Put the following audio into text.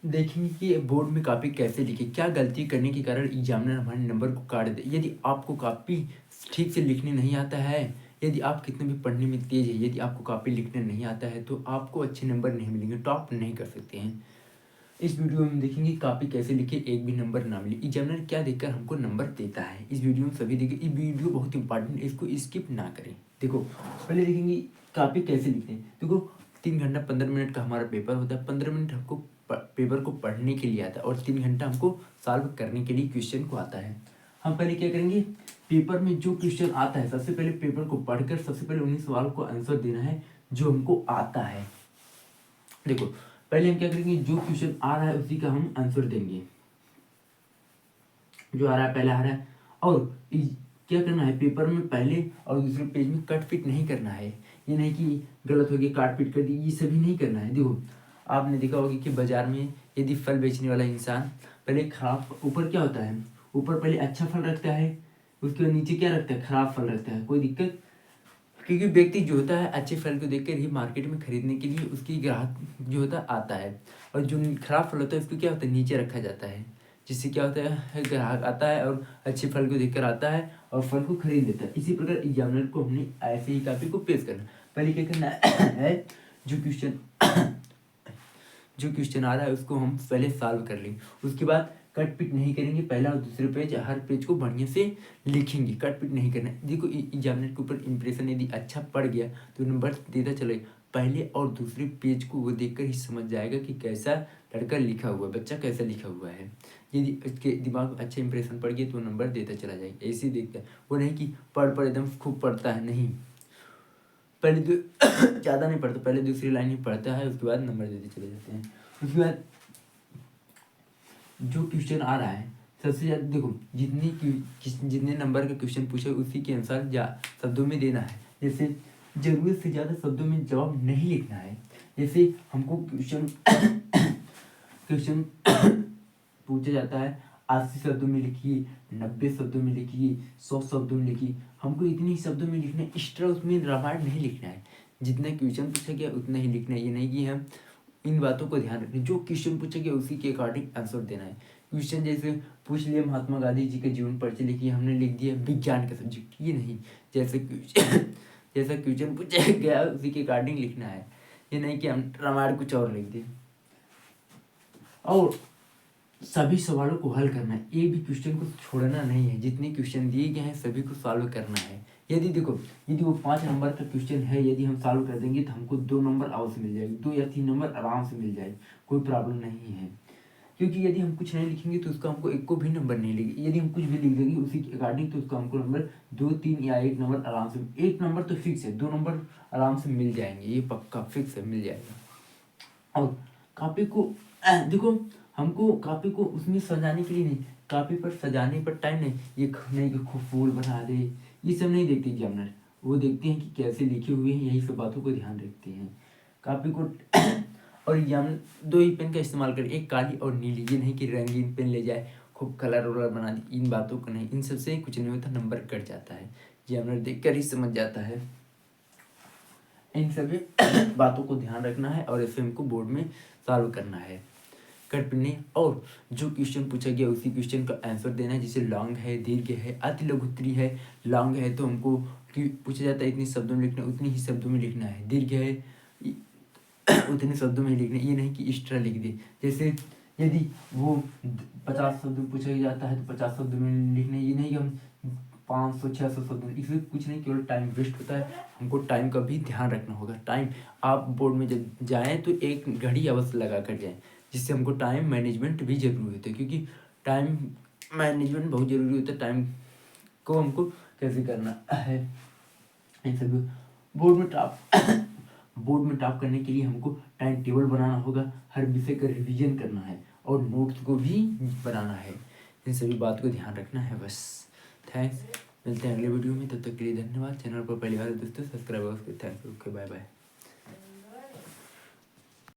देखेंगे कि बोर्ड में कॉपी कैसे लिखे, क्या गलती करने के कारण एग्जामिनर हमारे नंबर को काट दे। यदि आपको कॉपी ठीक से लिखने नहीं आता है, यदि आप कितने भी पढ़ने में तेज है, यदि आपको कॉपी लिखने नहीं आता है तो आपको अच्छे नंबर नहीं मिलेंगे, टॉप नहीं कर सकते हैं। इस वीडियो में देखेंगे कॉपी कैसे लिखे, एक भी नंबर ना मिले, एग्जामिनर क्या देखकर हमको नंबर देता है। इस वीडियो में सभी देखें, ये वीडियो बहुत इंपॉर्टेंट है, इसको स्किप ना करें। देखो पहले देखेंगे कॉपी कैसे लिखते हैं। देखो 3 घंटा 15 मिनट का हमारा पेपर होता है, 15 मिनट हमको पेपर को पढ़ने के लिए आता है और 3 घंटा हमको सॉल्व करने के लिए क्वेश्चन को आता है। हम पहले क्या करेंगे, पेपर में जो क्वेश्चन आता है सबसे पहले पेपर को पढ़कर सबसे पहले उन्हीं सवाल को आंसर देना है जो हमको आता है। देखो पहले हम क्या करेंगे, जो क्वेश्चन आ रहा है उसी का हम आंसर देंगे, जो आ रहा है पहले आ रहा है। और क्या करना है, पेपर में पहले और दूसरे पेज में कट पिट नहीं करना है। ये नहीं कि गलत हो गया काट पिट कर दी, ये सभी नहीं करना है। देखो आपने देखा होगा कि बाजार में यदि फल बेचने वाला इंसान पहले खराब, ऊपर क्या होता है, ऊपर पहले अच्छा फल रखता है, उसके बाद नीचे क्या रखता है, खराब फल रखता है। कोई दिक्कत, क्योंकि व्यक्ति जो होता है अच्छे फल को देखकर ही मार्केट में खरीदने के लिए उसकी ग्राहक जो होता है आता है, और जो खराब फल होता है उसको क्या होता है, नीचे रखा जाता है, जिससे क्या होता है, ग्राहक आता है और अच्छे फल को देखकर आता है और फल को खरीद लेता है। इसी प्रकार एग्जामिनर को हमने ऐसे ही कॉपी को पेश करना। पहले क्या करना है, जो क्वेश्चन आ रहा है उसको हम पहले सॉल्व कर लेंगे, उसके बाद कट पिट नहीं करेंगे, पहला और दूसरे पेज हर पेज को बढ़िया से लिखेंगे, कट पिट नहीं करना है। देखो एग्जामिनर के ऊपर इंप्रेशन यदि अच्छा पड़ गया तो नंबर देता चलेगा, पहले और दूसरे पेज को वो देखकर ही समझ जाएगा कि कैसा लड़का लिखा हुआ है, बच्चा कैसा लिखा हुआ है। यदि उसके दिमाग में अच्छा इंप्रेशन पड़ गया तो नंबर देता चला जाएगा। ऐसे ही देखता है, वो नहीं कि पढ़ एकदम खूब पढ़ता है, नहीं, पहले तो ज़्यादा नहीं पढ़ता, पहले दूसरी लाइन ही पढ़ता है, उसके बाद नंबर देते चले जाते हैं। उसके बाद जो क्वेश्चन आ रहा है सबसे ज़्यादा देखो, जितने नंबर का क्वेश्चन पूछे उसी के अनुसार शब्दों में देना है। जैसे ज़रूरत से ज़्यादा शब्दों में जवाब नहीं लिखना है। जैसे हमको क्वेश्चन पूछा जाता है 80 शब्दों में लिखिए, 90 शब्दों में लिखिए, 100 शब्दों में लिखिए, हमको इतने ही शब्दों में लिखना है, एक्स्ट्रा उसमें रामायण नहीं लिखना है। जितना क्वेश्चन पूछा गया उतना ही लिखना है। ये नहीं कि हम इन बातों को ध्यान रखें, जो क्वेश्चन पूछा गया उसी के अकॉर्डिंग आंसर देना है। क्वेश्चन जैसे पूछ लिया महात्मा गांधी जी के जीवन परिचय लिखिए, हमने लिख दिया विज्ञान का सब्जेक्ट, ये नहीं, जैसे जैसा क्वेश्चन पूछा गया उसी के अकॉर्डिंग लिखना है। ये नहीं कि हम रामायण कुछ और लिख दें। और सभी सवालों को हल करना है, एक भी क्वेश्चन को छोड़ना नहीं है, जितने क्वेश्चन दिए गए हैं सभी को सॉल्व करना है। यदि देखो यदि वो 5 नंबर का क्वेश्चन है, यदि हम सॉल्व कर देंगे तो हमको 2 नंबर अवश्य मिल जाएगी, 2 या 3 नंबर आराम से मिल जाए, कोई प्रॉब्लम नहीं है। क्योंकि यदि हम कुछ नहीं लिखेंगे तो उसका हमको एक को भी नंबर नहीं लगेगी, यदि हम कुछ भी लिख देंगे उसी के अकॉर्डिंग तो उसका हमको नंबर 2, 3 या 1 नंबर आराम से, 1 नंबर तो फिक्स है, 2 नंबर आराम से मिल जाएंगे, ये पक्का फिक्स है, मिल जाएगा। और कॉपी को देखो हमको कॉपी को उसमें सजाने के लिए नहीं, कॉपी पर सजाने पर टाइम नहीं, ये नहीं कि खूब फूल बना दे, ये सब नहीं देखते एग्जामिनर, वो देखते हैं कि कैसे लिखे हुए हैं, यही सब बातों को ध्यान रखते हैं। कॉपी को और एग्जामिनर 2 ही पेन का इस्तेमाल करें, एक काली और नीली, ये नहीं कि रंगीन पेन ले जाए खूब कलर वलर बना दी, इन बातों को नहीं, इन सबसे कुछ नहीं होता, नंबर कट जाता है, एग्जामिनर देख कर ही समझ जाता है। इन सभी बातों को ध्यान रखना है और ऐसे हमको बोर्ड में सॉल्व करना है, कट नहीं। और जो क्वेश्चन पूछा गया उसी क्वेश्चन का आंसर देना है। जैसे लॉन्ग है, दीर्घ है, अति लघुत्तरी है, लॉन्ग है तो हमको पूछा जाता है इतनी शब्दों में लिखना, उतनी ही शब्दों में लिखना है, दीर्घ है उतने शब्दों में लिखना है, ये नहीं कि एक्स्ट्रा लिख दे। जैसे यदि वो 50 शब्दों में पूछा जाता है तो 50 शब्दों में लिखना है, ये नहीं कि हम 500-600 शब्द में, इसमें कुछ नहीं, केवल टाइम वेस्ट होता है, हमको टाइम का भी ध्यान रखना होगा। टाइम आप बोर्ड में जब जाएँ तो एक घड़ी अवश्य लगा कर जाएँ, जिससे हमको टाइम मैनेजमेंट भी ज़रूरी होता है, क्योंकि टाइम मैनेजमेंट बहुत ज़रूरी होता है। टाइम को हमको कैसे करना है, इन सभी बोर्ड में टॉप करने के लिए हमको टाइम टेबल बनाना होगा, हर विषय का रिवीजन करना है और नोट्स को भी बनाना है, इन सभी बात को ध्यान रखना है। बस थैंक्स, मिलते हैं अगले वीडियो में, तब तक के लिए धन्यवाद। चैनल पर पहली बार दोस्तों सब्सक्राइब करें, थैंक्स, ओके बाय बाय।